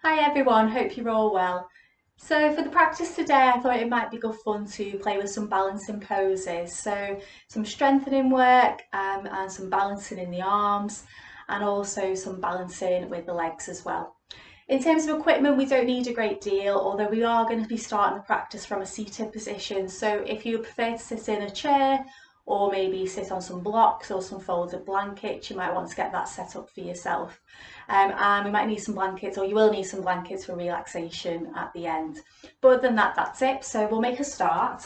Hi everyone, hope you're all well. So for the practice today, I thought it might be good fun to play with some balancing poses. So some strengthening work and some balancing in the arms and also some balancing with the legs as well. In terms of equipment, we don't need a great deal, although we are going to be starting the practice from a seated position. So if you prefer to sit in a chair or maybe sit on some blocks or some folded blankets, you might want to get that set up for yourself. And we might need some blankets, or you will need some blankets for relaxation at the end. But other than that, that's it. So we'll make a start.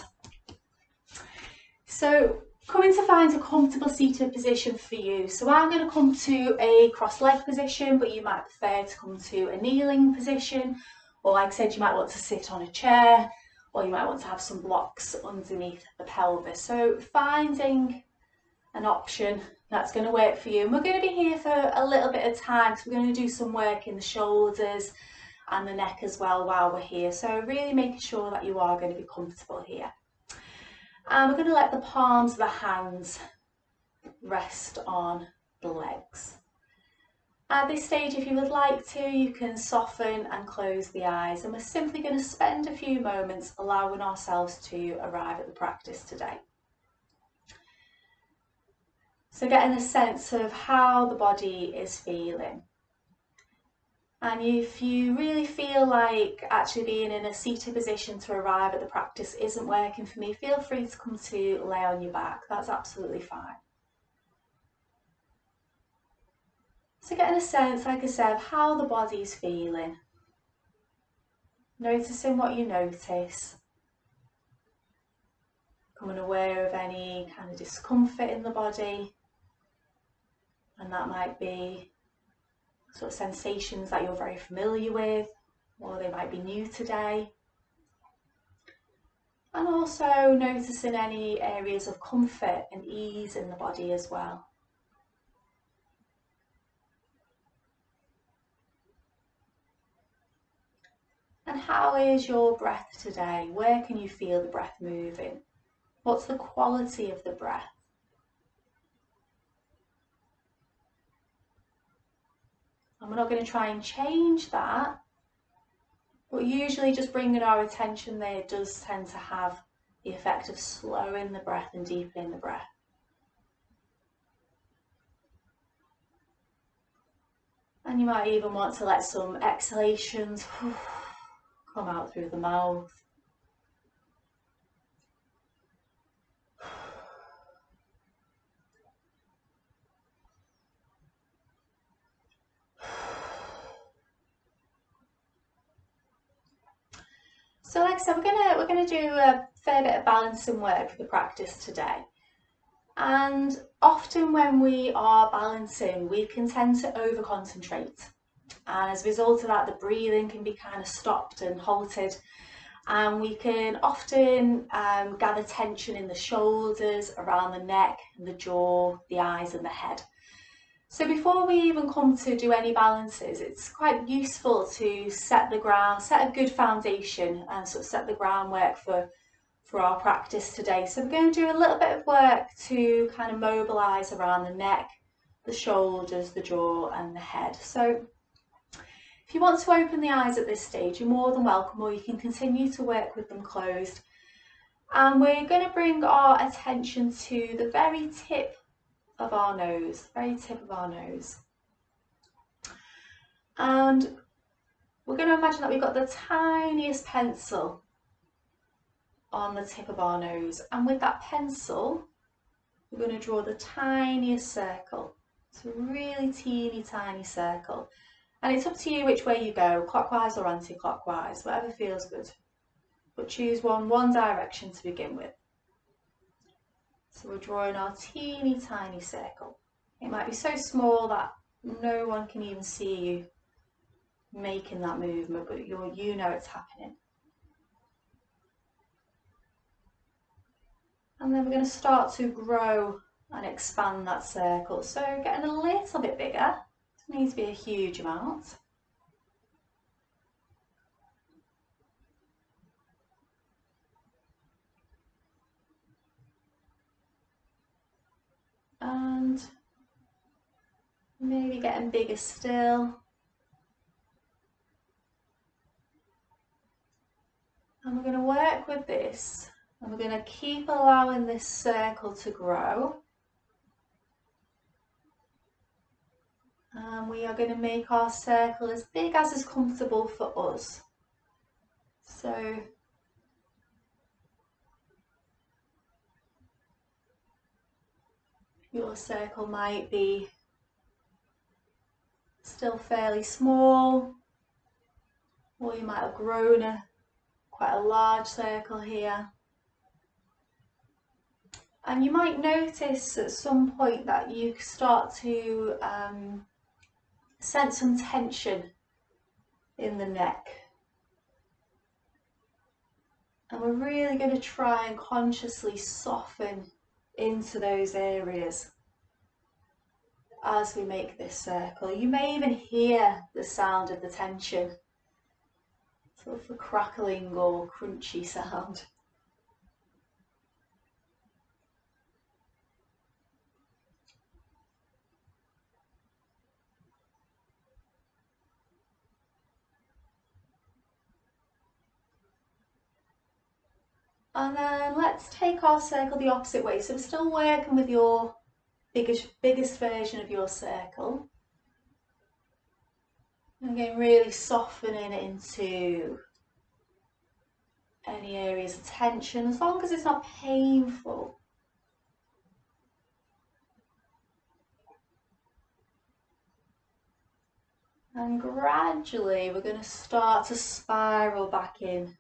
So coming to find a comfortable seated position for you. So I'm going to come to a cross-leg position, but you might prefer to come to a kneeling position, or like I said, you might want to sit on a chair, or you might want to have some blocks underneath the pelvis. So finding an option that's going to work for you. And we're going to be here for a little bit of time because we're going to do some work in the shoulders and the neck as well while we're here. So really making sure that you are going to be comfortable here. And we're going to let the palms of the hands rest on the legs. At this stage, if you would like to, you can soften and close the eyes, and we're simply going to spend a few moments allowing ourselves to arrive at the practice today. So getting a sense of how the body is feeling. And if you really feel like actually being in a seated position to arrive at the practice isn't working for me, feel free to come to lay on your back. That's absolutely fine. So getting a sense, like I said, of how the body's feeling. Noticing what you notice. Becoming aware of any kind of discomfort in the body. And that might be sort of sensations that you're very familiar with, or they might be new today. And also noticing any areas of comfort and ease in the body as well. And how is your breath today? Where can you feel the breath moving? What's the quality of the breath? And we're not going to try and change that, but usually just bringing our attention there does tend to have the effect of slowing the breath and deepening the breath. And you might even want to let some exhalations come out through the mouth. So like I said, we're gonna do a fair bit of balancing work for the practice today. And often when we are balancing, we can tend to over concentrate. And as a result of that, the breathing can be kind of stopped and halted. And we can often gather tension in the shoulders, around the neck, and the jaw, the eyes and the head. So before we even come to do any balances, it's quite useful to set the ground, set a good foundation and sort of set the groundwork for our practice today. So we're going to do a little bit of work to kind of mobilise around the neck, the shoulders, the jaw and the head. So if you want to open the eyes at this stage, you're more than welcome, or you can continue to work with them closed. And we're going to bring our attention to the very tip of our nose, very tip of our nose. And we're going to imagine that we've got the tiniest pencil on the tip of our nose, and with that pencil we're going to draw the tiniest circle. It's a really teeny tiny circle, and it's up to you which way you go, clockwise or anti-clockwise, whatever feels good, but choose one direction to begin with. So we're drawing our teeny tiny circle. It might be so small that no one can even see you making that movement, but you know it's happening. And then we're going to start to grow and expand that circle. So getting a little bit bigger, doesn't need to be a huge amount. And maybe getting bigger still. And we're going to work with this, and we're going to keep allowing this circle to grow. And we are going to make our circle as big as is comfortable for us. So your circle might be still fairly small, or you might have grown quite a large circle here. And you might notice at some point that you start to sense some tension in the neck. And we're really going to try and consciously soften into those areas as we make this circle. You may even hear the sound of the tension, sort of a crackling or crunchy sound. And then let's take our circle the opposite way. So we're still working with your biggest version of your circle. And again, really softening into any areas of tension, as long as it's not painful. And gradually we're going to start to spiral back in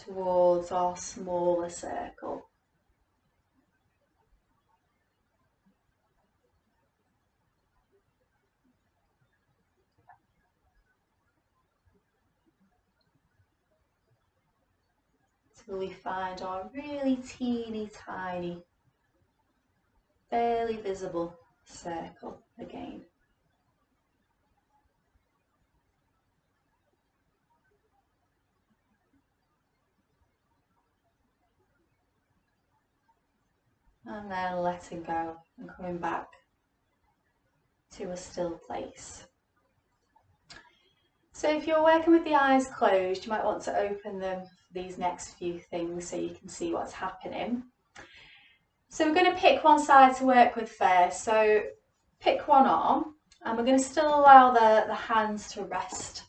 towards our smaller circle. Till we find our really teeny tiny, barely visible circle again. And then letting go and coming back to a still place. So if you're working with the eyes closed, you might want to open them for these next few things so you can see what's happening. So we're going to pick one side to work with first. So pick one arm, and we're going to still allow the hands to rest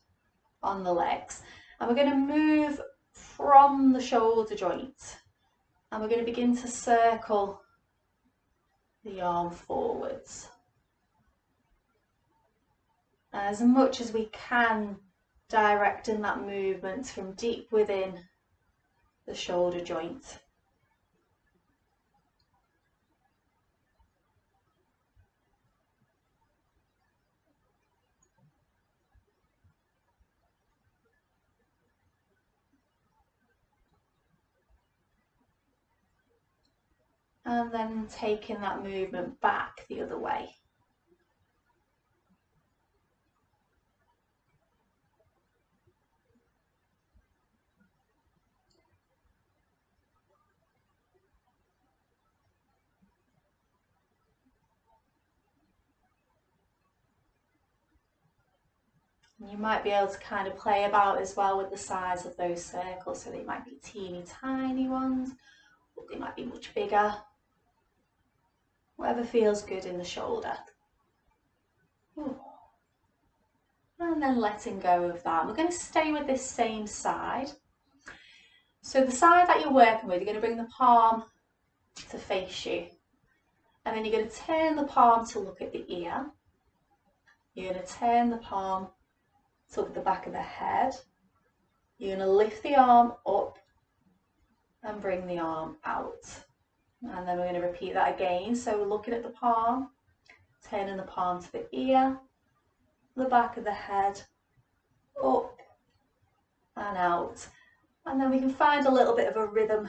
on the legs. And we're going to move from the shoulder joint, and we're going to begin to circle the arm forwards. As much as we can, directing that movement from deep within the shoulder joint. And then taking that movement back the other way. And you might be able to kind of play about as well with the size of those circles, so they might be teeny tiny ones, or they might be much bigger. Whatever feels good in the shoulder. Ooh. And then letting go of that. We're going to stay with this same side. So the side that you're working with, you're going to bring the palm to face you. And then you're going to turn the palm to look at the ear. You're going to turn the palm to look at the back of the head. You're going to lift the arm up and bring the arm out. And then we're going to repeat that again. So we're looking at the palm, turning the palm to the ear, the back of the head, up and out. And then we can find a little bit of a rhythm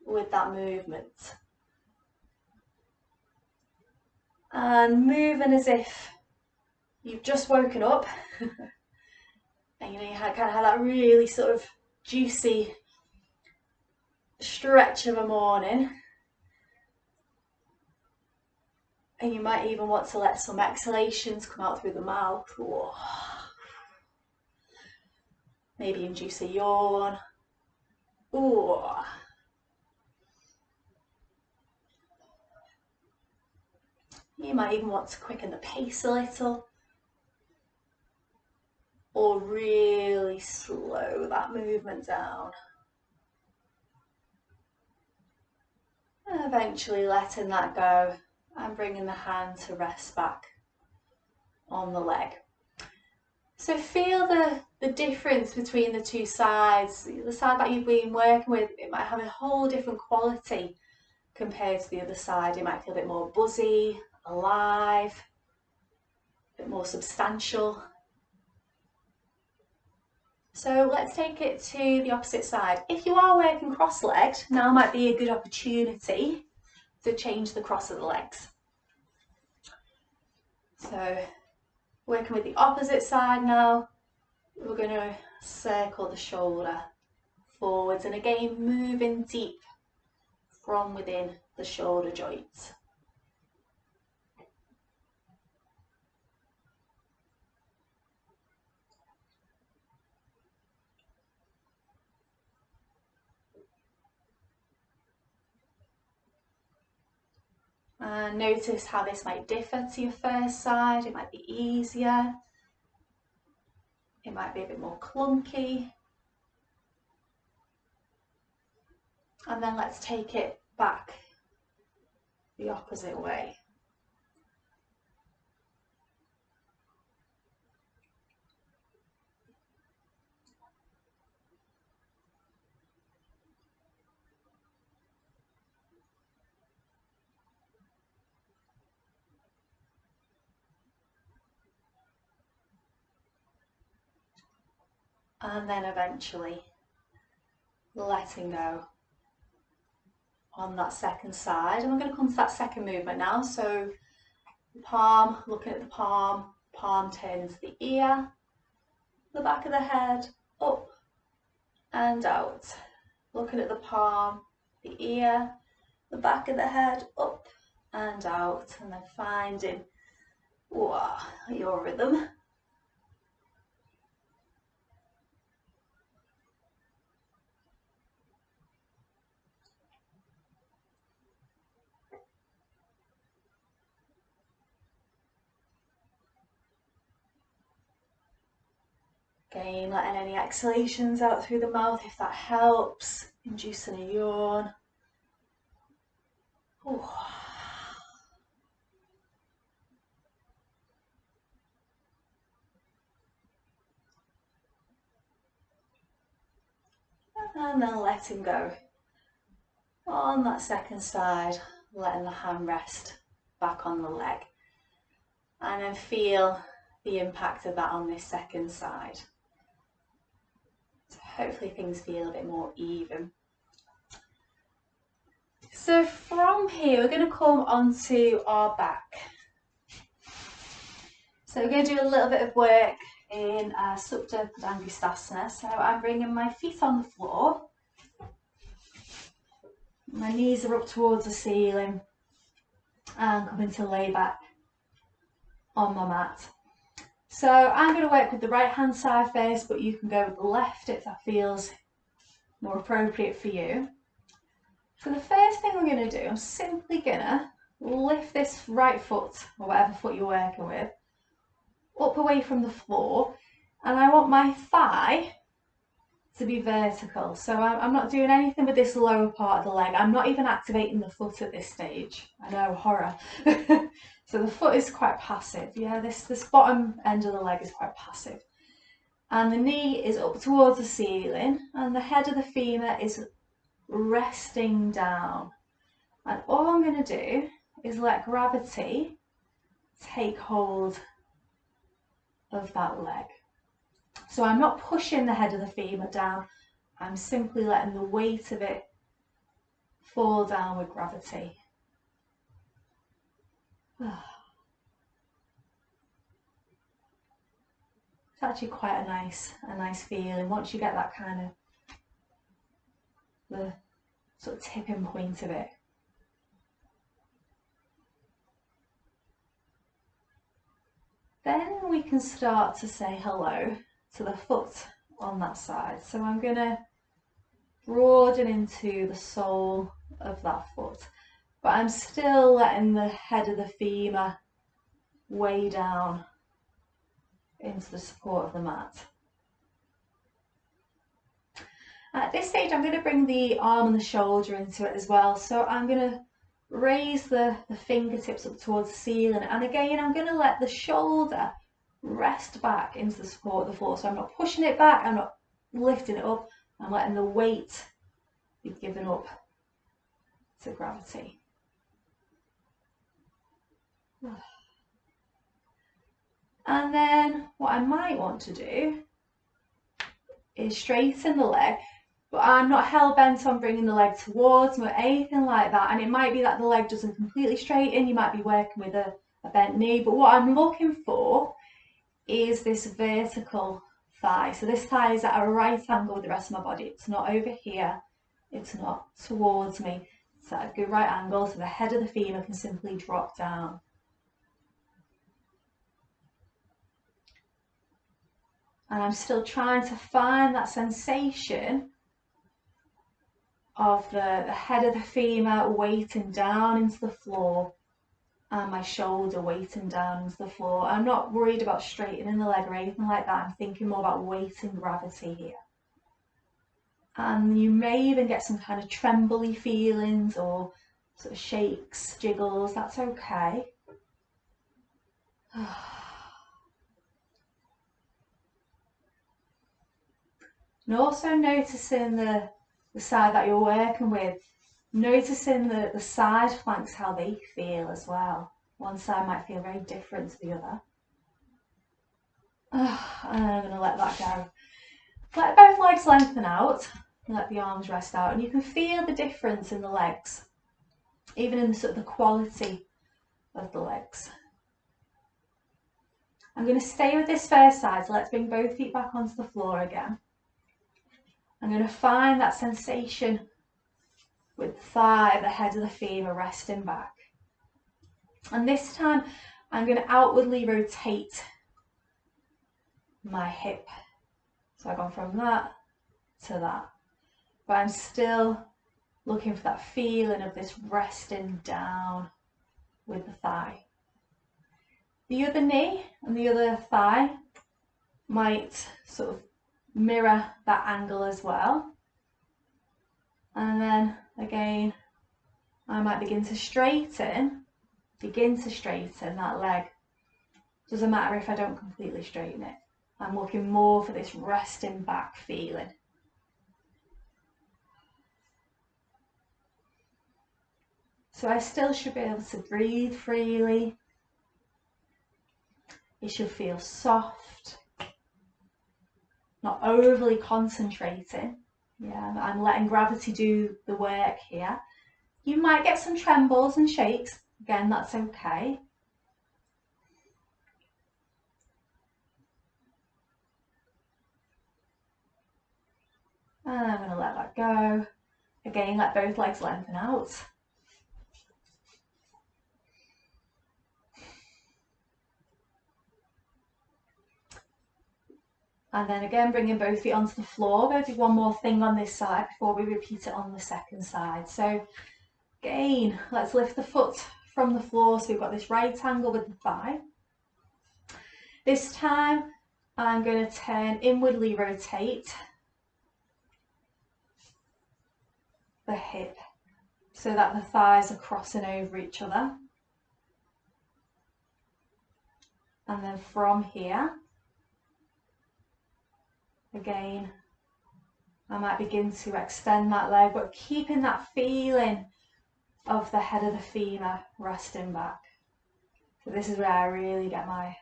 with that movement. And moving as if you've just woken up. And you know, you kind of have that really sort of juicy stretch of a morning. And you might even want to let some exhalations come out through the mouth. Whoa. Maybe induce a yawn. Ooh. You might even want to quicken the pace a little, or really slow that movement down. And eventually letting that go and bringing the hand to rest back on the leg. So feel the difference between the two sides. The side that you've been working with, it might have a whole different quality compared to the other side. It might feel a bit more buzzy, alive, a bit more substantial. So let's take it to the opposite side. If you are working cross-legged, now might be a good opportunity to change the cross of the legs. So working with the opposite side now, we're going to circle the shoulder forwards and again moving deep from within the shoulder joints. And notice how this might differ to your first side. It might be easier. It might be a bit more clunky. And then let's take it back the opposite way. And then eventually letting go on that second side. And we're going to come to that second movement now. So the palm, looking at the palm, palm turns the ear, the back of the head, up and out. Looking at the palm, the ear, the back of the head, up and out. And then finding your rhythm. Again, letting any exhalations out through the mouth if that helps, inducing a yawn. Ooh. And then letting go on that second side, letting the hand rest back on the leg. And then feel the impact of that on this second side. So hopefully things feel a bit more even. So from here, we're going to come onto our back. So we're going to do a little bit of work in Supta Padangusthasana. So I'm bringing my feet on the floor. My knees are up towards the ceiling and coming to lay back on my mat. So I'm going to work with the right hand side first, but you can go with the left if that feels more appropriate for you. So the first thing we're going to do, I'm simply going to lift this right foot, or whatever foot you're working with, up away from the floor, and I want my thigh to be vertical. So I'm not doing anything with this lower part of the leg. I'm not even activating the foot at this stage. I know, horror. So the foot is quite passive. Yeah, this bottom end of the leg is quite passive. And the knee is up towards the ceiling and the head of the femur is resting down. And all I'm going to do is let gravity take hold of that leg. So I'm not pushing the head of the femur down, I'm simply letting the weight of it fall down with gravity. It's actually quite a nice feeling once you get that kind of, the sort of tipping point of it. Then we can start to say hello to the foot on that side. So I'm going to broaden into the sole of that foot, but I'm still letting the head of the femur weigh down into the support of the mat. At this stage, I'm going to bring the arm and the shoulder into it as well. So I'm going to raise the fingertips up towards the ceiling, and again I'm going to let the shoulder rest back into the support of the floor. So I'm not pushing it back, I'm not lifting it up, I'm letting the weight be given up to gravity. And then what I might want to do is straighten the leg, but I'm not hell-bent on bringing the leg towards me or anything like that. And it might be that the leg doesn't completely straighten, you might be working with a bent knee, but what I'm looking for is this vertical thigh. So this thigh is at a right angle with the rest of my body. It's not over here, it's not towards me. It's at a good right angle, so the head of the femur can simply drop down. And I'm still trying to find that sensation of the head of the femur weighting down into the floor and my shoulder weighting down into the floor. I'm not worried about straightening the leg or anything like that. I'm thinking more about weight and gravity here. And you may even get some kind of trembly feelings or sort of shakes, jiggles. That's okay. And also noticing the side that you're working with, noticing the side flanks, how they feel as well. One side might feel very different to the other. And I'm going to let that go. Let both legs lengthen out, let the arms rest out, and you can feel the difference in the legs, even in the sort of the quality of the legs. I'm going to stay with this first side, so let's bring both feet back onto the floor again. I'm going to find that sensation with the thigh, the head of the femur resting back. And this time I'm going to outwardly rotate my hip. So I've gone from that to that. But I'm still looking for that feeling of this resting down with the thigh. The other knee and the other thigh might sort of mirror that angle as well. And then again, I might begin to straighten that leg. Doesn't matter if I don't completely straighten it. I'm looking more for this resting back feeling. So I still should be able to breathe freely. It should feel soft, not overly concentrating. Yeah, I'm letting gravity do the work here. You might get some trembles and shakes. Again, that's okay. And I'm going to let that go. Again, let both legs lengthen out. And then again, bringing both feet onto the floor. We're going to do one more thing on this side before we repeat it on the second side. So again, let's lift the foot from the floor. So we've got this right angle with the thigh. This time, I'm going to turn inwardly rotate the hip so that the thighs are crossing over each other. And then from here, again, I might begin to extend that leg, but keeping that feeling of the head of the femur resting back. So this is where I really get my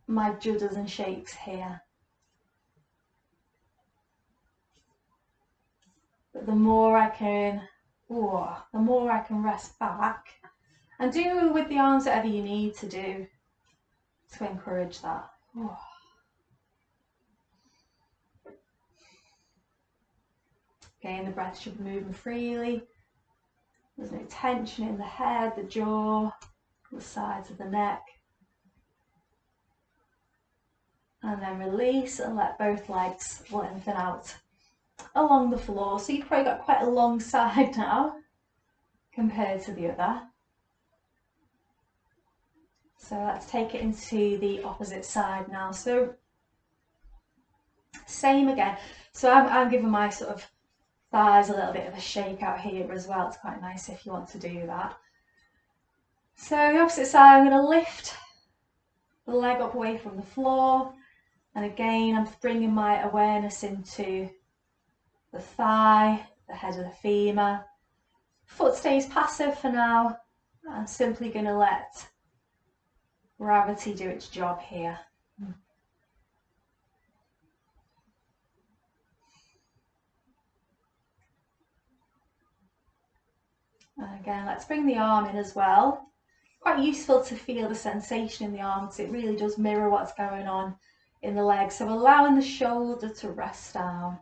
judders and shakes here. But the more I can rest back, and do with the arms whatever you need to do to encourage that. Again, the breath should be moving freely. There's no tension in the head, the jaw, the sides of the neck. And then release and let both legs lengthen out along the floor. So you've probably got quite a long side now compared to the other. So let's take it into the opposite side now. So same again. So I'm giving my sort of thighs a little bit of a shake out here as well. It's quite nice if you want to do that. So the opposite side, I'm going to lift the leg up away from the floor. And again, I'm bringing my awareness into the thigh, the head of the femur. Foot stays passive for now. I'm simply going to let gravity do its job here. And again, let's bring the arm in as well. Quite useful to feel the sensation in the arm because it really does mirror what's going on in the leg. So allowing the shoulder to rest down.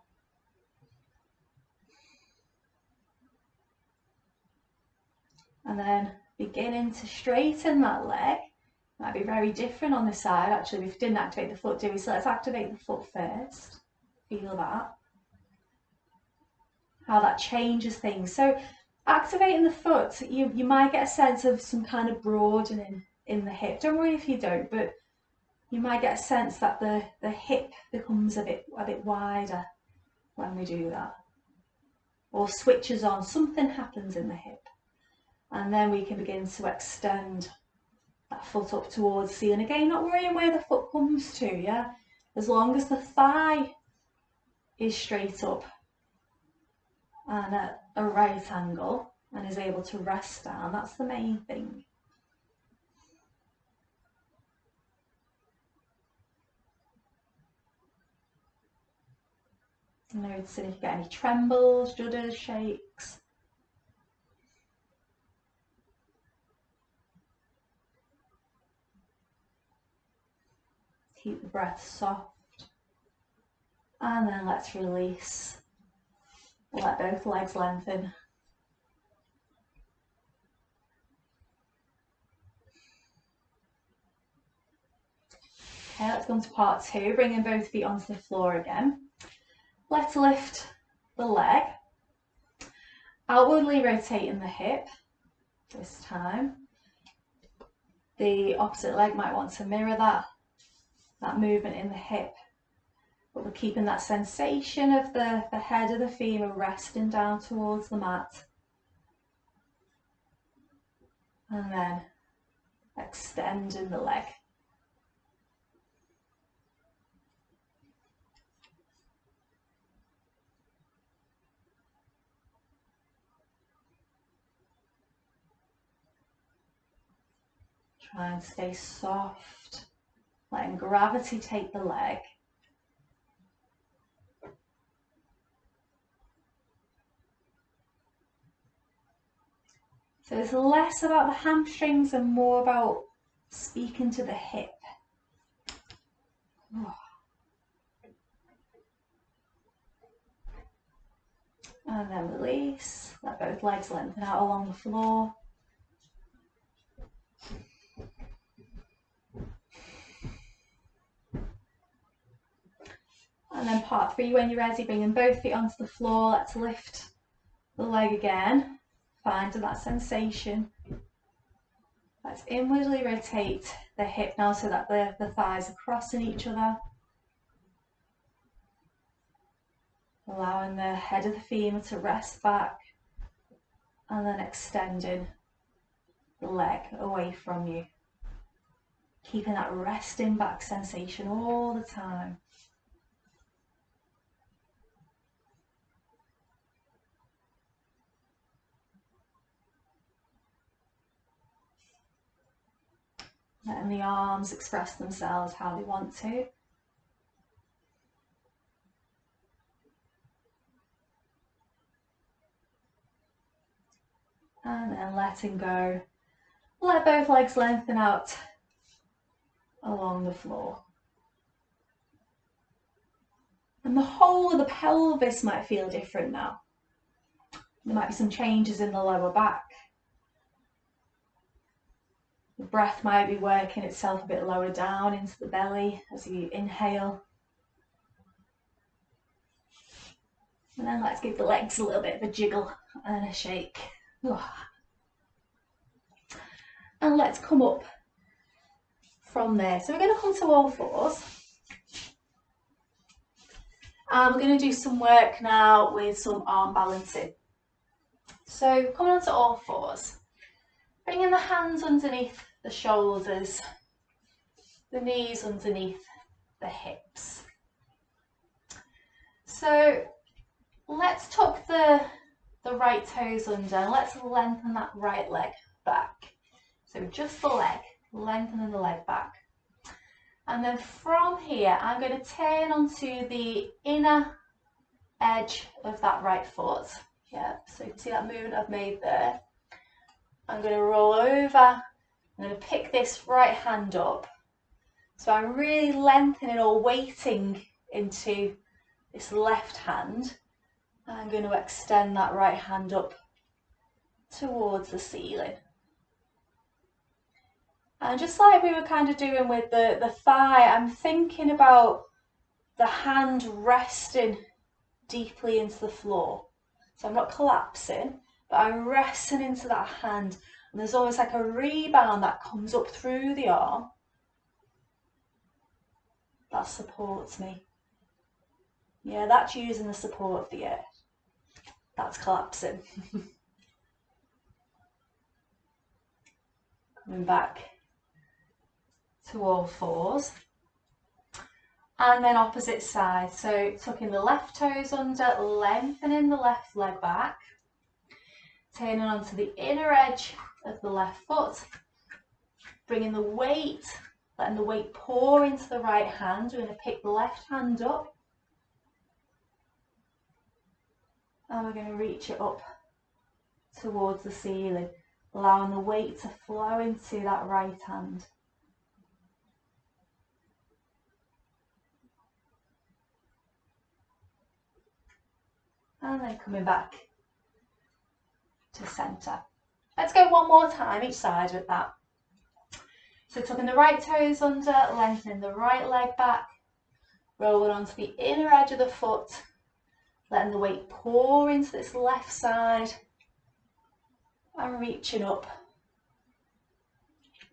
And then beginning to straighten that leg. Might be very different on this side. Actually, we didn't activate the foot, did we? So let's activate the foot first. Feel that. How that changes things. So activating the foot, you might get a sense of some kind of broadening in the hip. Don't worry if you don't, but you might get a sense that the hip becomes a bit wider when we do that. Or switches on, something happens in the hip. And then we can begin to extend that foot up towards the ceiling. Again, not worrying where the foot comes to, yeah? As long as the thigh is straight up and at a right angle and is able to rest down, that's the main thing. Noticing if you get any trembles, judders, shakes. Keep the breath soft. And then let's release. Let both legs lengthen. Okay, let's go on to part two, bringing both feet onto the floor again. Let's lift the leg, outwardly rotating the hip this time. The opposite leg might want to mirror that movement in the hip, but we're keeping that sensation of the head of the femur resting down towards the mat. And then extending the leg. Try and stay soft, letting gravity take the leg. So it's less about the hamstrings and more about speaking to the hip. And then release, let both legs lengthen out along the floor. And then part three, when you're ready, bringing both feet onto the floor, let's lift the leg again, finding that sensation. Let's inwardly rotate the hip now so that the thighs are crossing each other. Allowing the head of the femur to rest back and then extending the leg away from you. Keeping that resting back sensation all the time. Letting the arms express themselves how they want to. And then letting go. Let both legs lengthen out along the floor. And the whole of the pelvis might feel different now. There might be some changes in the lower back. The breath might be working itself a bit lower down into the belly as you inhale. And then let's give the legs a little bit of a jiggle and a shake. And let's come up from there. So we're going to come to all fours. And we're going to do some work now with some arm balancing. So coming onto all fours, bringing the hands underneath the shoulders, the knees underneath the hips. So let's tuck the right toes under and let's lengthen that right leg back. So just the leg, lengthening the leg back. And then from here, I'm going to turn onto the inner edge of that right foot. Yeah, so you can see that movement I've made there. I'm going to roll over. I'm going to pick this right hand up. So I'm really lengthening or weighting into this left hand. I'm going to extend that right hand up towards the ceiling. And just like we were kind of doing with the thigh, I'm thinking about the hand resting deeply into the floor. So I'm not collapsing, but I'm resting into that hand. And there's always like a rebound that comes up through the arm. That supports me. Yeah, that's using the support of the earth. That's collapsing. Coming back to all fours. And then opposite side. So tucking the left toes under, lengthening the left leg back. Turning onto the inner edge of the left foot. Bringing the weight, letting the weight pour into the right hand. We're going to pick the left hand up. And we're going to reach it up towards the ceiling, allowing the weight to flow into that right hand. And then coming back to centre. Let's go one more time each side with that. So tucking the right toes under, lengthening the right leg back, rolling onto the inner edge of the foot, letting the weight pour into this left side and reaching up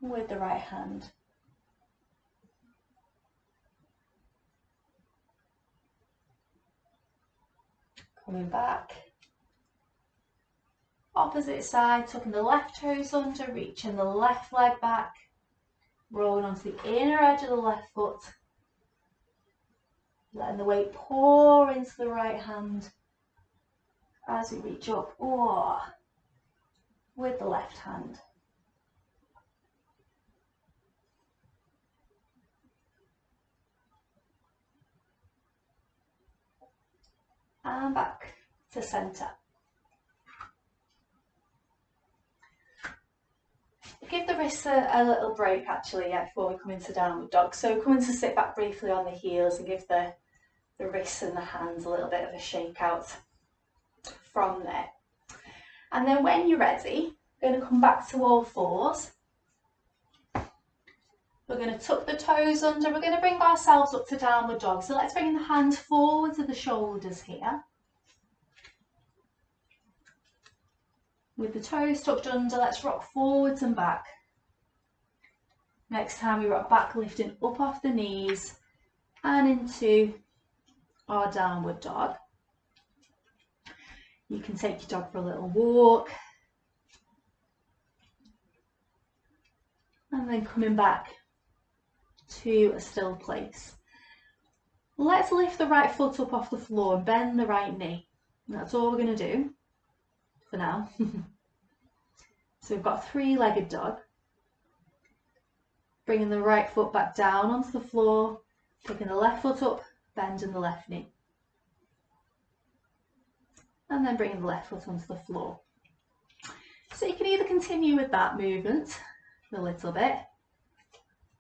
with the right hand. Coming back. Opposite side, tucking the left toes under, reaching the left leg back, rolling onto the inner edge of the left foot, letting the weight pour into the right hand as we reach up with the left hand. And back to centre. Give the wrists a little break actually before we come into downward dog. So coming to sit back briefly on the heels and give the wrists and the hands a little bit of a shake out from there. And then when you're ready, we're going to come back to all fours. We're going to tuck the toes under. We're going to bring ourselves up to downward dog. So let's bring the hands forward to the shoulders here. With the toes tucked under, let's rock forwards and back. Next time we rock back, lifting up off the knees and into our downward dog. You can take your dog for a little walk. And then coming back to a still place. Let's lift the right foot up off the floor and bend the right knee. And that's all we're going to do for now. So we've got three-legged dog. Bringing the right foot back down onto the floor, picking the left foot up, bending the left knee. And then bringing the left foot onto the floor. So you can either continue with that movement a little bit,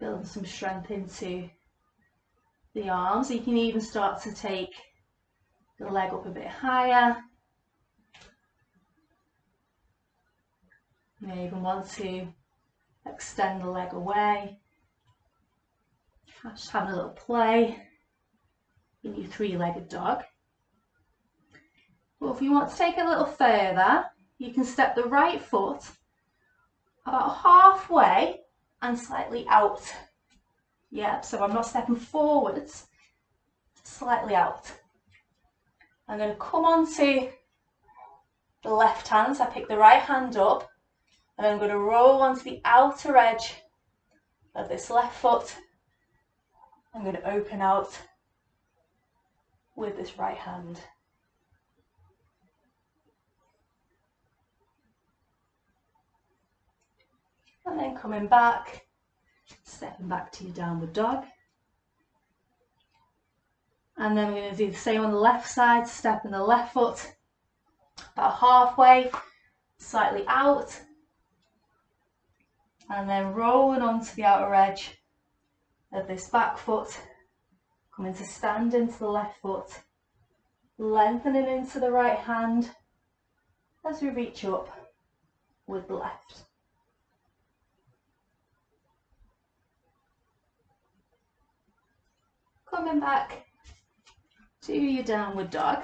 building some strength into the arms. You can even start to take the leg up a bit higher. You may even want to extend the leg away. Just having a little play in your three-legged dog. Well, if you want to take it a little further, you can step the right foot about halfway and slightly out. Yep, so I'm not stepping forwards, slightly out. I'm going to come onto the left hand, so I pick the right hand up, and I'm going to roll onto the outer edge of this left foot. I'm going to open out with this right hand. And then coming back, stepping back to your downward dog. And then we're going to do the same on the left side, stepping the left foot about halfway, slightly out. And then rolling onto the outer edge of this back foot, coming to stand into the left foot, lengthening into the right hand as we reach up with the left. Coming back to your downward dog.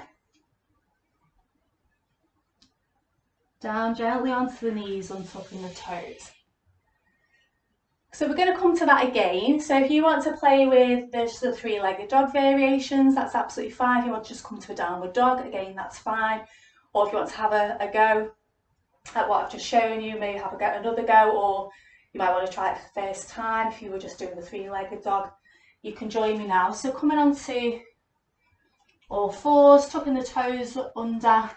Down gently onto the knees, untucking the toes. So we're going to come to that again. So if you want to play with the three-legged dog variations, that's absolutely fine. If you want to just come to a downward dog, again, that's fine. Or if you want to have a go at what I've just shown you, maybe have another go, or you might want to try it for the first time. If you were just doing the three-legged dog, you can join me now. So coming onto all fours, tucking the toes under,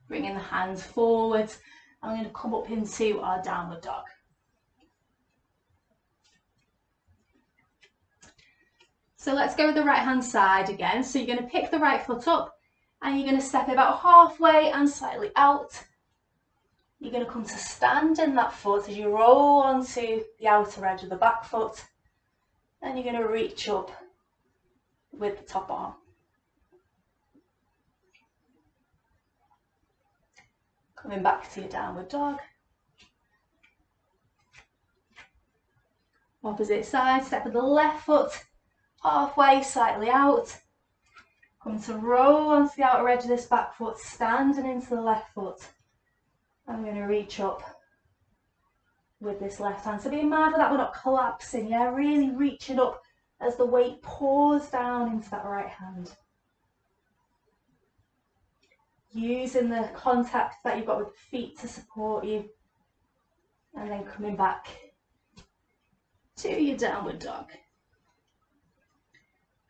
bringing the hands forward. I'm going to come up into our downward dog. So let's go with the right hand side again. So you're going to pick the right foot up and you're going to step about halfway and slightly out. You're going to come to stand in that foot as you roll onto the outer edge of the back foot, and you're going to reach up with the top arm. Coming back to your downward dog. Opposite side, step with the left foot halfway, slightly out. Come to roll onto the outer edge of this back foot, standing into the left foot. I'm going to reach up with this left hand. So being mindful that we're not collapsing, yeah, really reaching up as the weight pours down into that right hand. Using the contact that you've got with the feet to support you. And then coming back to your downward dog.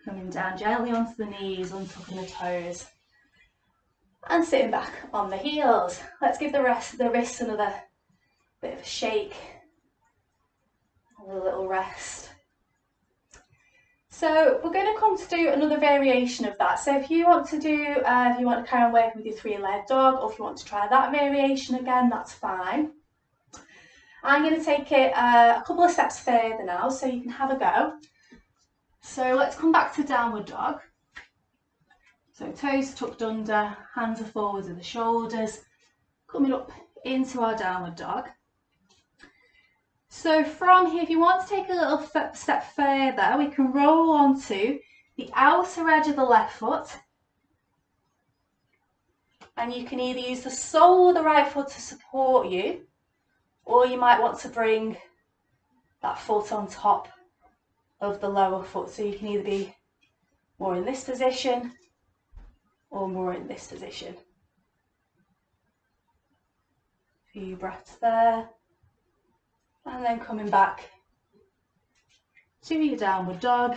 Coming down gently onto the knees, untucking the toes. And sitting back on the heels. Let's give the wrists another bit of a shake. A little rest. So we're going to come to do another variation of that. So if you want to carry on working with your three-legged dog, or if you want to try that variation again, that's fine. I'm going to take it a couple of steps further now, so you can have a go. So let's come back to downward dog. So toes tucked under, hands are forwards of the shoulders, coming up into our downward dog. So from here, if you want to take a little step further, we can roll onto the outer edge of the left foot. And you can either use the sole of the right foot to support you, or you might want to bring that foot on top of the lower foot. So you can either be more in this position or more in this position. A few breaths there. And then coming back to your downward dog.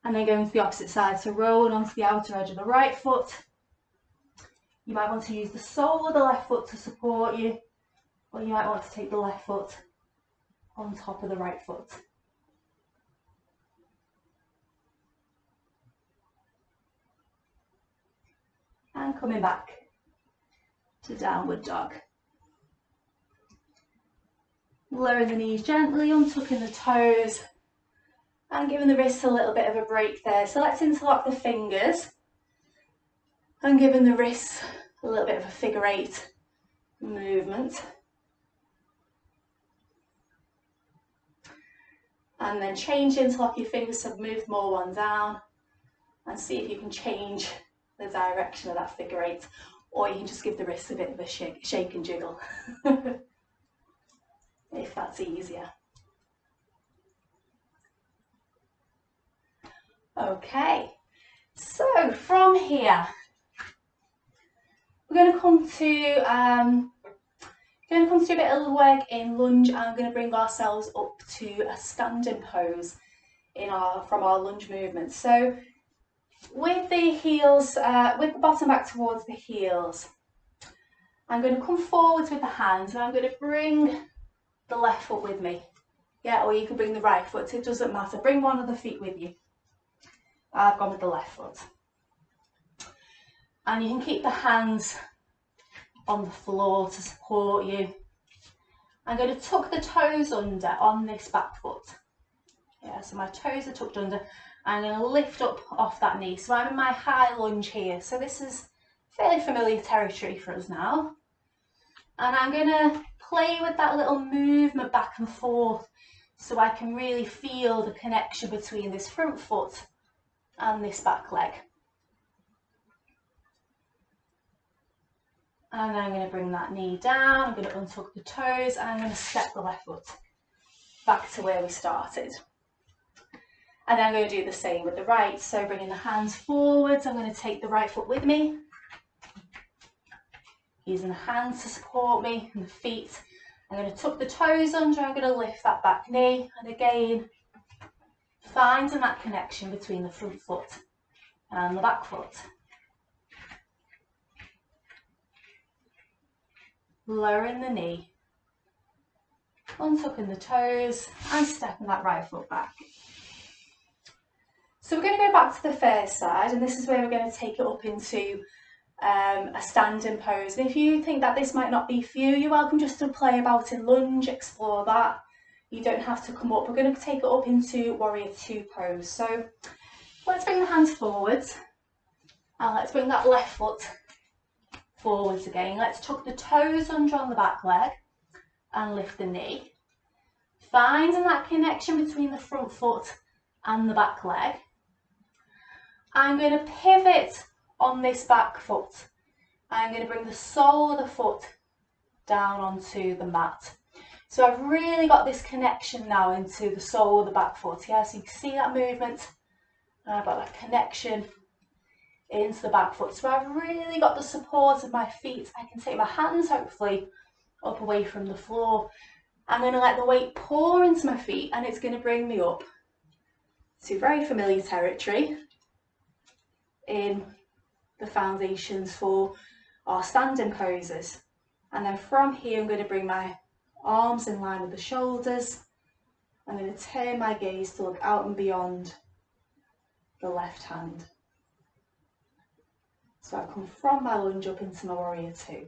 And then going to the opposite side. So rolling onto the outer edge of the right foot. You might want to use the sole of the left foot to support you, or you might want to take the left foot on top of the right foot. And coming back to downward dog. Lowering the knees gently, untucking the toes, and giving the wrists a little bit of a break there. So let's interlock the fingers and giving the wrists a little bit of a figure eight movement. And then change interlock your fingers to move more one down, and see if you can change the direction of that figure eight, or you can just give the wrists a bit of a shake and jiggle if that's easier. Okay, so from here we're going to come to a bit of work in lunge, and we're going to bring ourselves up to a standing pose from our lunge movement. So with the heels, with the bottom back towards the heels, I'm going to come forwards with the hands, and I'm going to bring the left foot with me. Yeah, or you can bring the right foot, it doesn't matter. Bring one of the feet with you. I've gone with the left foot. And you can keep the hands on the floor to support you. I'm going to tuck the toes under on this back foot. Yeah, so my toes are tucked under. I'm going to lift up off that knee. So I'm in my high lunge here. So this is fairly familiar territory for us now. And I'm going to play with that little movement back and forth so I can really feel the connection between this front foot and this back leg. And I'm going to bring that knee down, I'm going to untuck the toes, and I'm going to step the left foot back to where we started. And then I'm going to do the same with the right. So bringing the hands forwards, I'm going to take the right foot with me, using the hands to support me and the feet. I'm going to tuck the toes under, I'm going to lift that back knee, and again, finding that connection between the front foot and the back foot. Lowering the knee, untucking the toes, and stepping that right foot back. So we're going to go back to the first side, and this is where we're going to take it up into a standing pose. And if you think that this might not be for you, you're welcome just to play about in lunge, explore that. You don't have to come up. We're going to take it up into warrior two pose. So let's bring the hands forwards, and let's bring that left foot forwards again. Let's tuck the toes under on the back leg and lift the knee. Finding that connection between the front foot and the back leg. I'm going to pivot on this back foot. I'm going to bring the sole of the foot down onto the mat. So I've really got this connection now into the sole of the back foot. Yeah, so you can see that movement. And I've got that connection into the back foot. So I've really got the support of my feet. I can take my hands hopefully up away from the floor. I'm going to let the weight pour into my feet, and it's going to bring me up to very familiar territory in the foundations for our standing poses. And then from here I'm going to bring my arms in line with the shoulders. I'm going to turn my gaze to look out and beyond the left hand. So I come from my lunge up into my warrior two.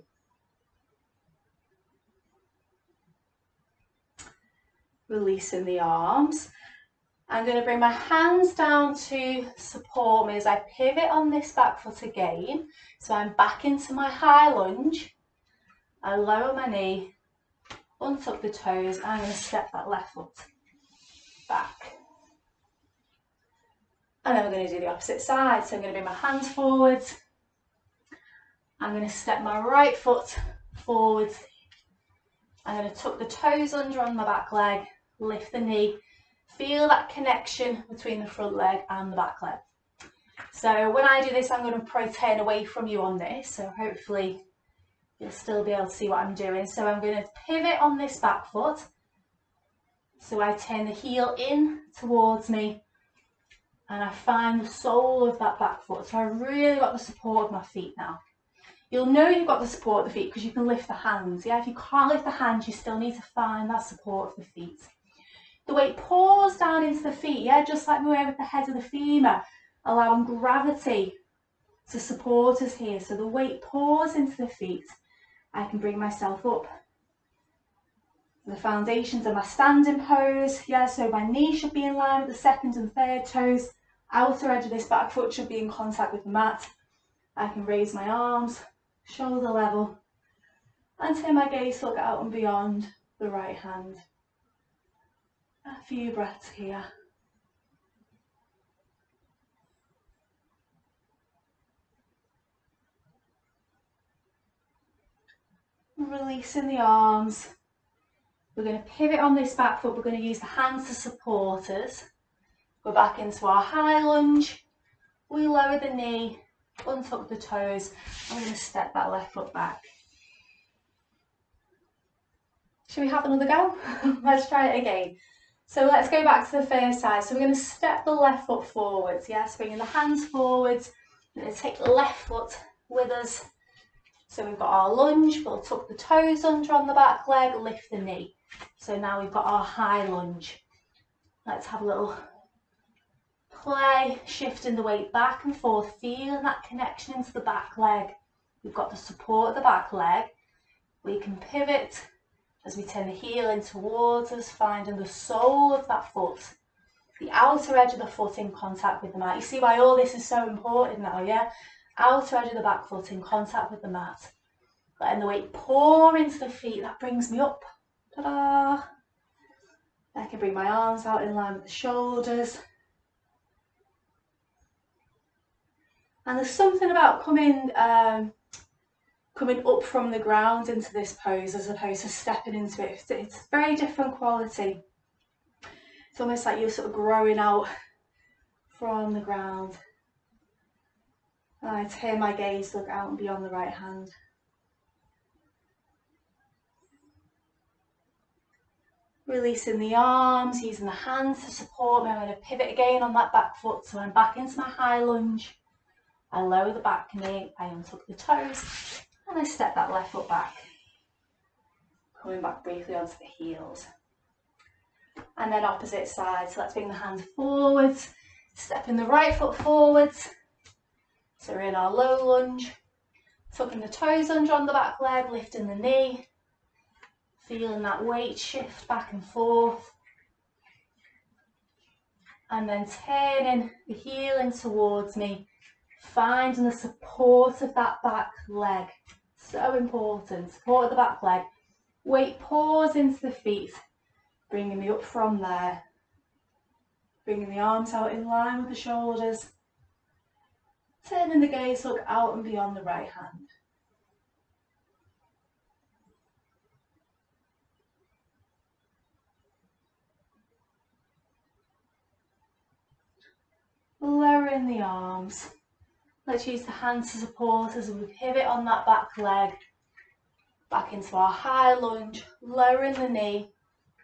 Releasing the arms. I'm going to bring my hands down to support me as I pivot on this back foot again. So I'm back into my high lunge. I lower my knee, untuck the toes, and I'm going to step that left foot back. And then we're going to do the opposite side. So I'm going to bring my hands forwards. I'm going to step my right foot forwards. I'm going to tuck the toes under on my back leg, lift the knee, feel that connection between the front leg and the back leg. So when I do this, I'm going to probably turn away from you on this, so hopefully you'll still be able to see what I'm doing. So I'm going to pivot on this back foot. So I turn the heel in towards me, and I find the sole of that back foot. So I've really got the support of my feet now. You'll know you've got the support of the feet because you can lift the hands. Yeah, if you can't lift the hands, you still need to find that support of the feet. The weight pours down into the feet, yeah, just like we were with the head of the femur, allowing gravity to support us here. So the weight pours into the feet. I can bring myself up. The foundations of my standing pose, yeah, so my knee should be in line with the second and third toes. Outer edge of this back foot should be in contact with the mat. I can raise my arms, shoulder level, and turn my gaze to look out and beyond the right hand. A few breaths here. Releasing the arms. We're going to pivot on this back foot. We're going to use the hands as supporters. We're back into our high lunge. We lower the knee, untuck the toes. I'm going to step that left foot back. Should we have another go? Let's try it again. So let's go back to the first side. So we're going to step the left foot forwards. Yes, bringing the hands forwards. We're going to take the left foot with us. So we've got our lunge. We'll tuck the toes under on the back leg, lift the knee. So now we've got our high lunge. Let's have a little play, shifting the weight back and forth, feeling that connection into the back leg. We've got the support of the back leg. We can pivot as we turn the heel in towards us, finding the sole of that foot, the outer edge of the foot in contact with the mat. You see why all this is so important now, yeah? Outer edge of the back foot in contact with the mat. Letting the weight pour into the feet, that brings me up. Ta-da! I can bring my arms out in line with the shoulders. And there's something about coming up from the ground into this pose as opposed to stepping into it. It's a very different quality. It's almost like you're sort of growing out from the ground. And I turn my gaze, look out and beyond the right hand. Releasing the arms, using the hands to support me. I'm going to pivot again on that back foot. So I'm back into my high lunge. I lower the back knee, I untuck the toes, and I step that left foot back. Coming back briefly onto the heels. And then opposite side. So let's bring the hands forwards, stepping the right foot forwards. So we're in our low lunge, tucking the toes under on the back leg, lifting the knee. Feeling that weight shift back and forth. And then turning the heel in towards me, finding the support of that back leg. So important, support of the back leg. Weight pours into the feet, bringing me up from there. Bringing the arms out in line with the shoulders. Turning the gaze, look out and beyond the right hand. Lowering the arms. Let's use the hands to support as we pivot on that back leg. Back into our high lunge, lowering the knee,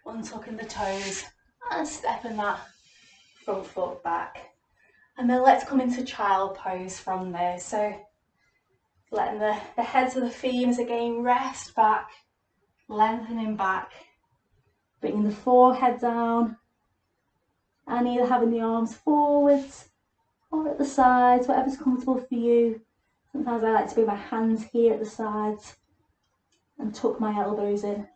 untucking the toes and stepping that front foot back. And then let's come into child pose from there. So letting the heads of the femurs again rest back, lengthening back, bringing the forehead down, and either having the arms forwards or at the sides, whatever's comfortable for you. Sometimes I like to bring my hands here at the sides and tuck my elbows in.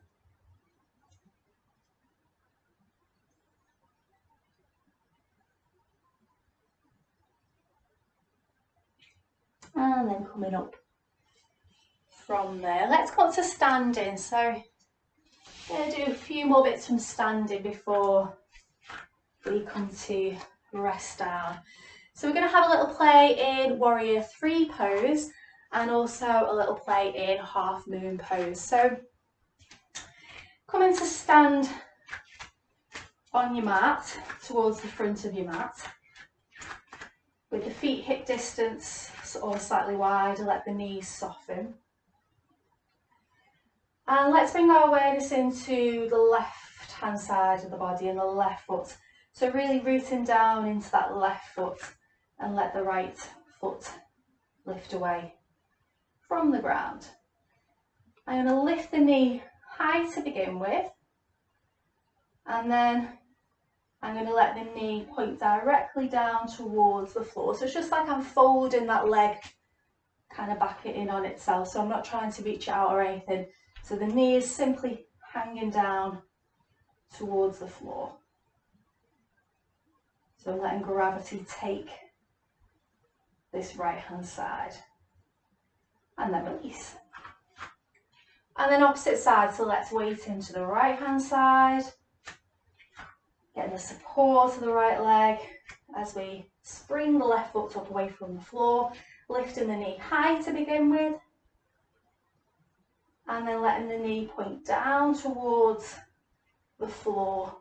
And then coming up from there. Let's go to standing. So I'm going to do a few more bits from standing before we come to rest down. So we're going to have a little play in Warrior 3 pose and also a little play in Half Moon pose. So come into stand on your mat, towards the front of your mat, with the feet hip distance or slightly wider, let the knees soften. And let's bring our awareness into the left hand side of the body and the left foot. So really rooting down into that left foot and let the right foot lift away from the ground. I'm going to lift the knee high to begin with, and then I'm going to let the knee point directly down towards the floor. So it's just like I'm folding that leg kind of back in on itself. So I'm not trying to reach out or anything. So the knee is simply hanging down towards the floor. So letting gravity take this right hand side. And then release. And then opposite side, so let's weight into the right hand side. Getting the support of the right leg as we spring the left foot up away from the floor, lifting the knee high to begin with, and then letting the knee point down towards the floor.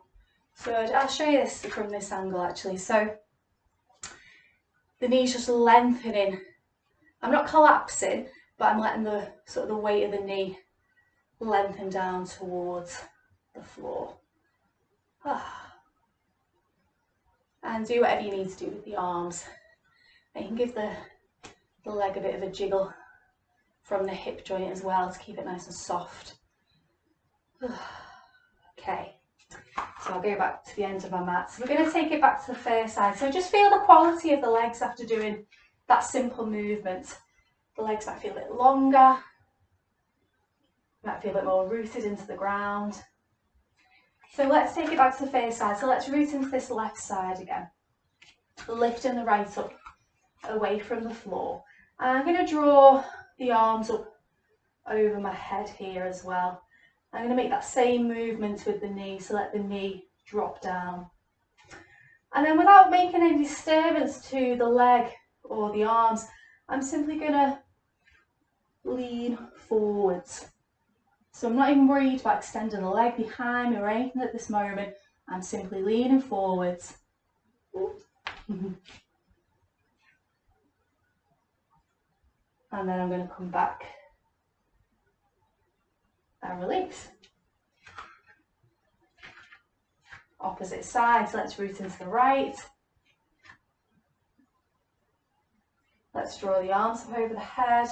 So I'll show you this from this angle actually. So the knee's just lengthening. I'm not collapsing, but I'm letting the sort of the weight of the knee lengthen down towards the floor. And do whatever you need to do with the arms. And you can give the leg a bit of a jiggle from the hip joint as well to keep it nice and soft. Okay, so I'll go back to the end of my mat. So we're going to take it back to the first side. So just feel the quality of the legs after doing that simple movement. The legs might feel a bit longer, might feel a bit more rooted into the ground. So let's take it back to the first side. So let's root into this left side again. Lifting the right up away from the floor. And I'm going to draw the arms up over my head here as well. I'm going to make that same movement with the knee, so let the knee drop down. And then without making any disturbance to the leg or the arms, I'm simply going to lean forwards. So I'm not even worried about extending the leg behind me or anything at this moment. I'm simply leaning forwards. And then I'm going to come back and release. Opposite side, so let's root into the right. Let's draw the arms up over the head.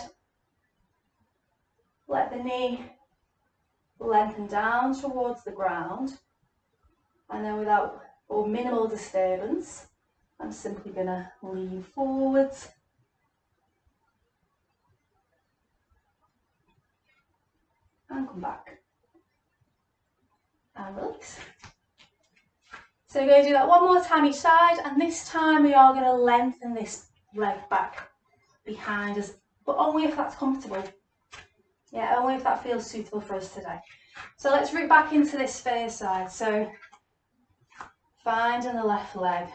Let the knee lengthen down towards the ground. And then without or minimal disturbance, I'm simply going to lean forwards. And come back. And release. So we're going to do that one more time each side, and this time we are going to lengthen this leg back behind us, but only if that's comfortable. Yeah, only if that feels suitable for us today. So let's root back into this first side. So finding the left leg,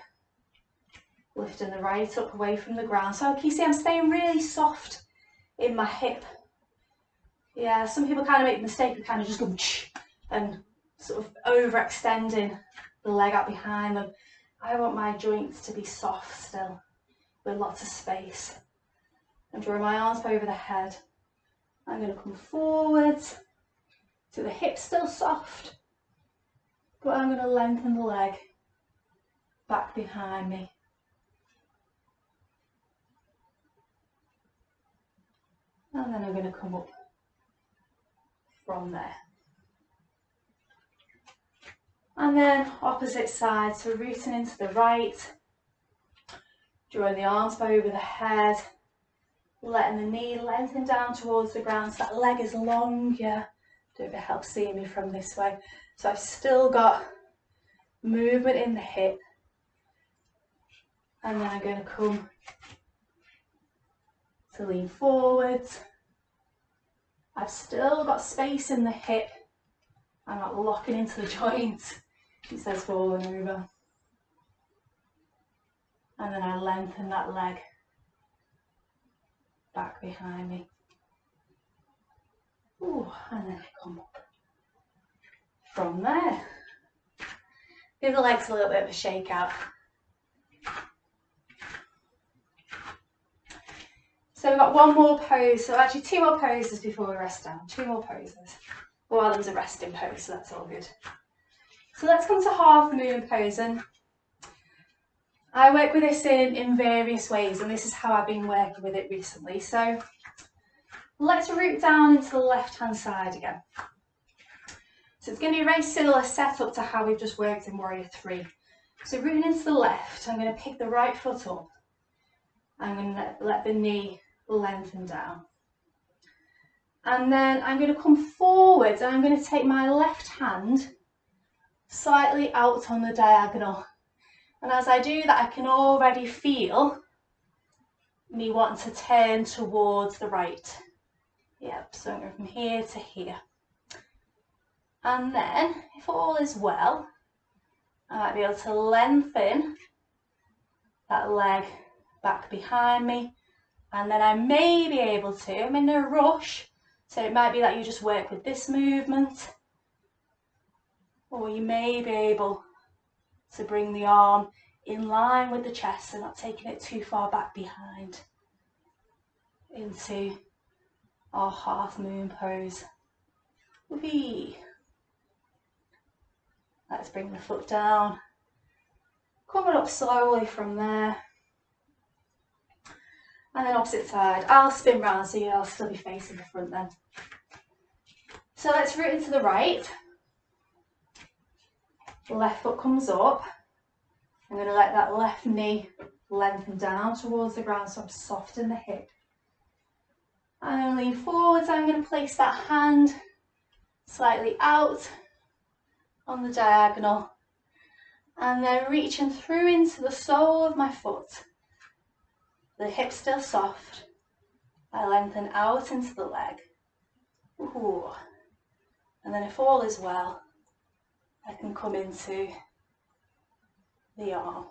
lifting the right up away from the ground. So you see I'm staying really soft in my hip. Yeah, some people kind of make the mistake of kind of just going and sort of overextending the leg out behind them. I want my joints to be soft still, with lots of space. I'm drawing my arms over the head. I'm going to come forwards, so the hips still soft, but I'm going to lengthen the leg back behind me. And then I'm going to come up from there. And then opposite side, so rooting into the right, drawing the arms over the head, letting the knee lengthen down towards the ground so that leg is longer. I don't know if it helps seeing me from this way. So I've still got movement in the hip. And then I'm going to come to lean forwards. I've still got space in the hip. I'm not locking into the joint. It says falling over. And then I lengthen that leg back behind me. Ooh, and then I come up from there. Give the legs a little bit of a shake out. So we've got one more pose, so actually two more poses before we rest down. Two more poses. Well, one of them's a resting pose, so that's all good. So let's come to half moon pose, and I work with this in various ways, and this is how I've been working with it recently. So let's root down into the left hand side again. So it's going to be a very similar setup to how we've just worked in Warrior 3. So rooting into the left, I'm going to pick the right foot up. I'm going to let the knee lengthen down. And then I'm going to come forward and I'm going to take my left hand slightly out on the diagonal. And as I do that, I can already feel me wanting to turn towards the right. Yep, so I'm going from here to here. And then, if all is well, I might be able to lengthen that leg back behind me, and then I may be able to, I'm in no rush, so it might be that you just work with this movement, or you may be able to bring the arm in line with the chest and not taking it too far back behind into our half moon pose. Whee. Let's bring the foot down, coming up slowly from there, and then opposite side. I'll spin round so I'll still be facing the front then. So let's root into the right. Left foot comes up. I'm going to let that left knee lengthen down towards the ground so I'm soft in the hip. And lean forwards. I'm going to place that hand slightly out on the diagonal, and then reaching through into the sole of my foot. The hip still soft. I lengthen out into the leg. Ooh. And then if all is well, I can come into the arm.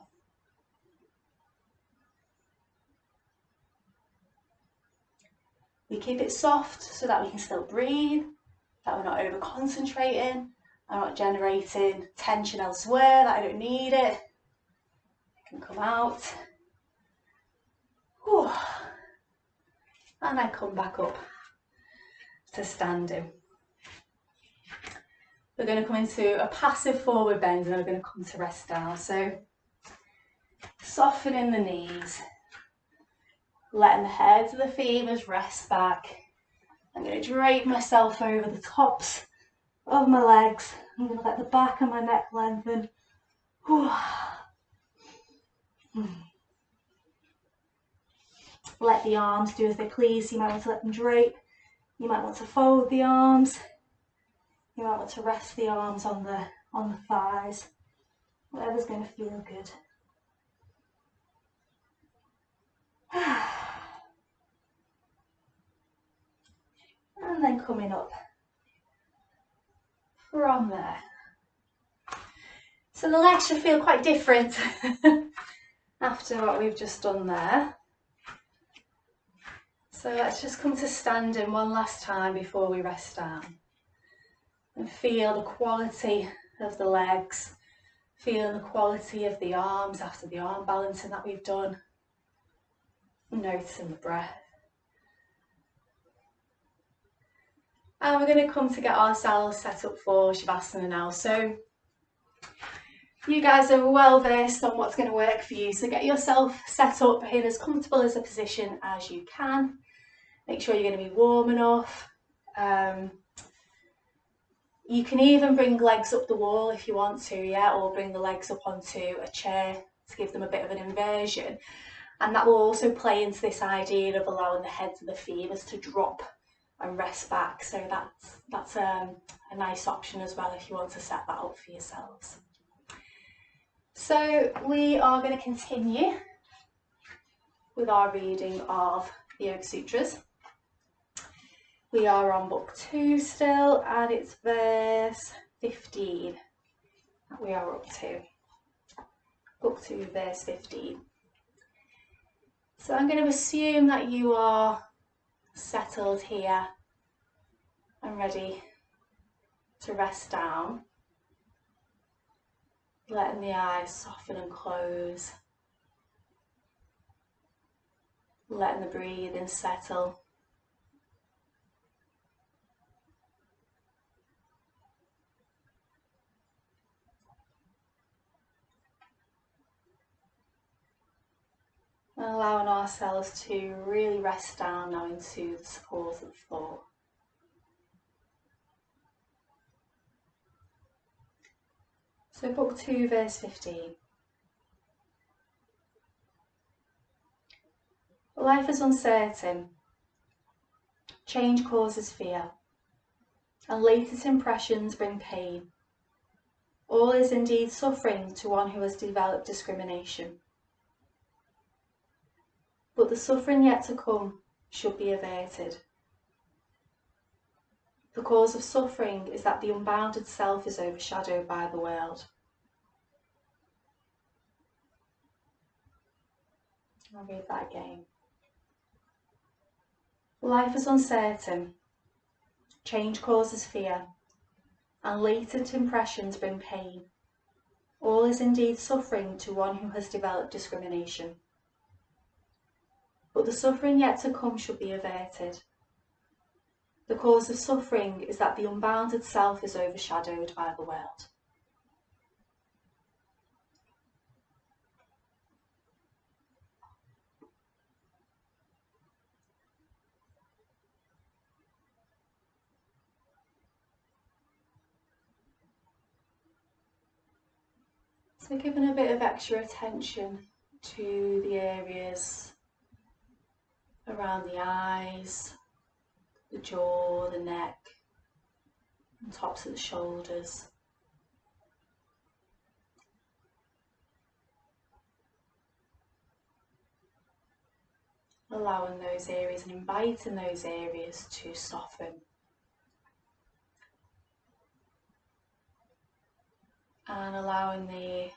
We keep it soft so that we can still breathe, that we're not over concentrating, I'm not generating tension elsewhere that I don't need it. It can come out. Whew. And I come back up to standing. We're going to come into a passive forward bend and then we're going to come to rest down. So softening the knees, letting the heads of the femurs rest back. I'm going to drape myself over the tops of my legs. I'm going to let the back of my neck lengthen. Let the arms do as they please. You might want to let them drape. You might want to fold the arms. You might want to rest the arms on the thighs. Whatever's going to feel good. And then coming up from there. So the legs should feel quite different after what we've just done there. So let's just come to standing one last time before we rest down. And feel the quality of the legs, feeling the quality of the arms after the arm balancing that we've done. Noticing the breath. And we're going to come to get ourselves set up for Shavasana now. So you guys are well versed on what's going to work for you. So get yourself set up in as comfortable as a position as you can. Make sure you're going to be warm enough. You can even bring legs up the wall if you want to, yeah, or bring the legs up onto a chair to give them a bit of an inversion. And that will also play into this idea of allowing the heads of the femurs to drop and rest back. So that's a nice option as well if you want to set that up for yourselves. So we are going to continue with our reading of the Yoga Sutras. We are on book 2 still, and it's verse 15 that we are up to. Book 2, verse 15. So I'm going to assume that you are settled here and ready to rest down. Letting the eyes soften and close. Letting the breathing settle. And allowing ourselves to really rest down now into the support of thought. So book 2, verse 15. Life is uncertain. Change causes fear. And latest impressions bring pain. All is indeed suffering to one who has developed discrimination. But the suffering yet to come should be averted. The cause of suffering is that the unbounded self is overshadowed by the world. I'll read that again. Life is uncertain, change causes fear, and latent impressions bring pain. All is indeed suffering to one who has developed discrimination. But the suffering yet to come should be averted. The cause of suffering is that the unbounded self is overshadowed by the world. So giving a bit of extra attention to the areas around the eyes, the jaw, the neck, and tops of the shoulders. Allowing those areas and inviting those areas to soften. And allowing the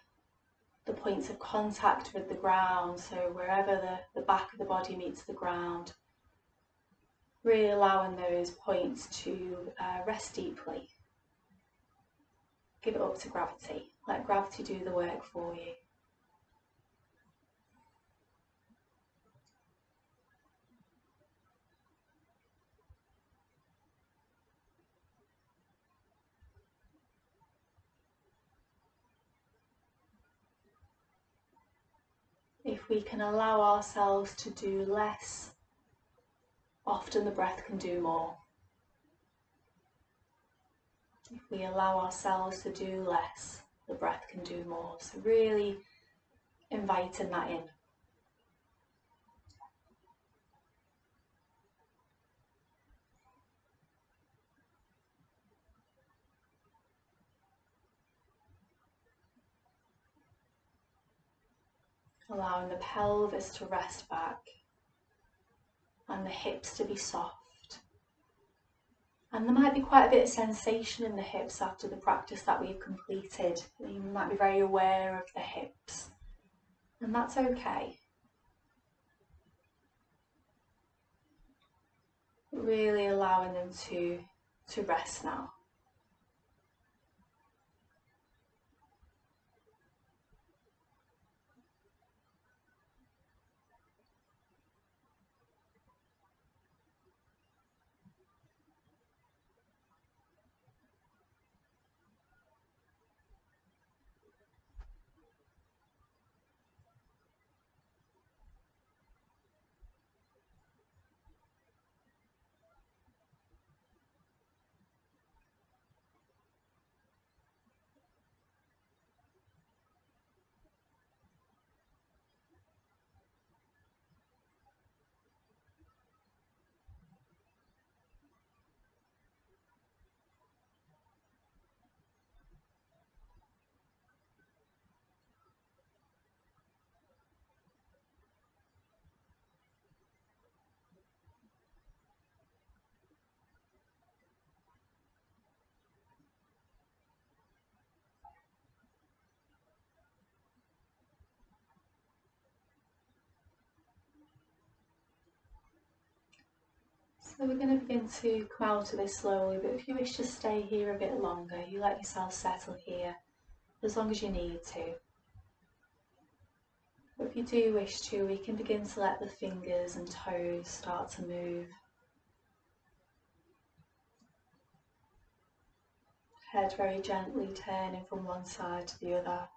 points of contact with the ground, so wherever the back of the body meets the ground, really allowing those points to rest deeply. Give it up to gravity. Let gravity do the work for you. If we can allow ourselves to do less, often the breath can do more. If we allow ourselves to do less, the breath can do more. So really inviting that in. Allowing the pelvis to rest back and the hips to be soft. And there might be quite a bit of sensation in the hips after the practice that we've completed. You might be very aware of the hips, and that's okay. Really allowing them to rest now. So we're going to begin to come out of this slowly, but if you wish to stay here a bit longer, you let yourself settle here as long as you need to. But if you do wish to, we can begin to let the fingers and toes start to move. Head very gently turning from one side to the other.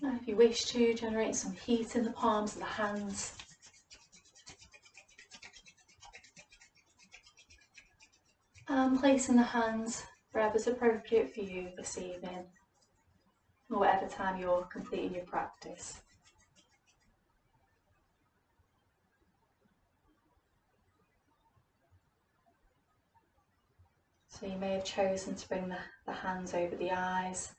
And if you wish to, generate some heat in the palms of the hands. And placing the hands wherever's appropriate for you this evening, or whatever time you're completing your practice. So you may have chosen to bring the hands over the eyes.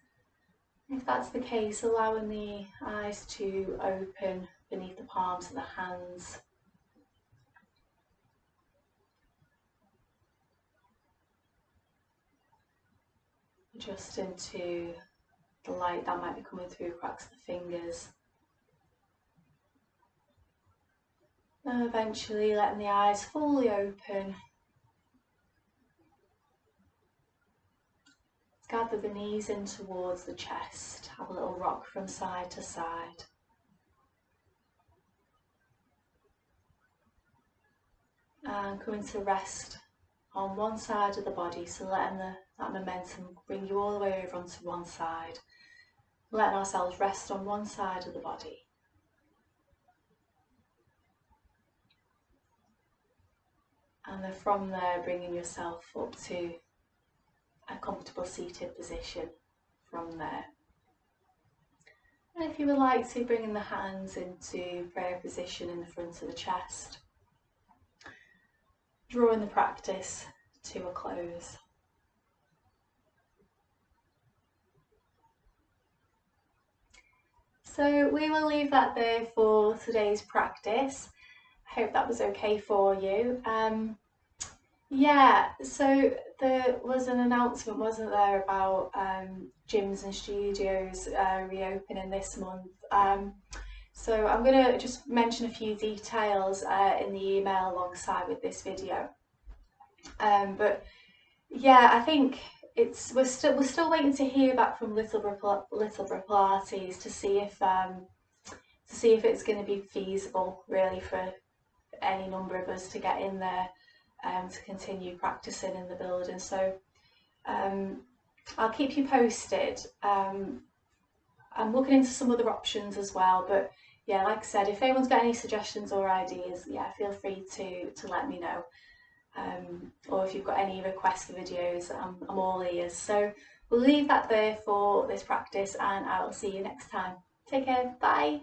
If that's the case, allowing the eyes to open beneath the palms of the hands. adjusting to the light that might be coming through cracks of the fingers. And eventually letting the eyes fully open. Gather the knees in towards the chest, have a little rock from side to side. And coming to rest on one side of the body, so letting that momentum bring you all the way over onto one side. Letting ourselves rest on one side of the body. And then from there, bringing yourself up to a comfortable seated position from there. And if you would like to, bringing the hands into prayer position in the front of the chest, drawing the practice to a close. So we will leave that there for today's practice. I hope that was okay for you. Yeah, so there was an announcement, wasn't there, about gyms and studios reopening this month. So I'm going to just mention a few details in the email alongside with this video. But yeah, I think we're still waiting to hear back from Littleborough Pilates to see if it's going to be feasible really for any number of us to get in there to continue practicing in the building. So I'll keep you posted. I'm looking into some other options as well, but yeah, like I said, if anyone's got any suggestions or ideas, yeah, feel free to let me know. Or if you've got any requests for videos, I'm all ears. So we'll leave that there for this practice, and I will see you next time. Take care, bye.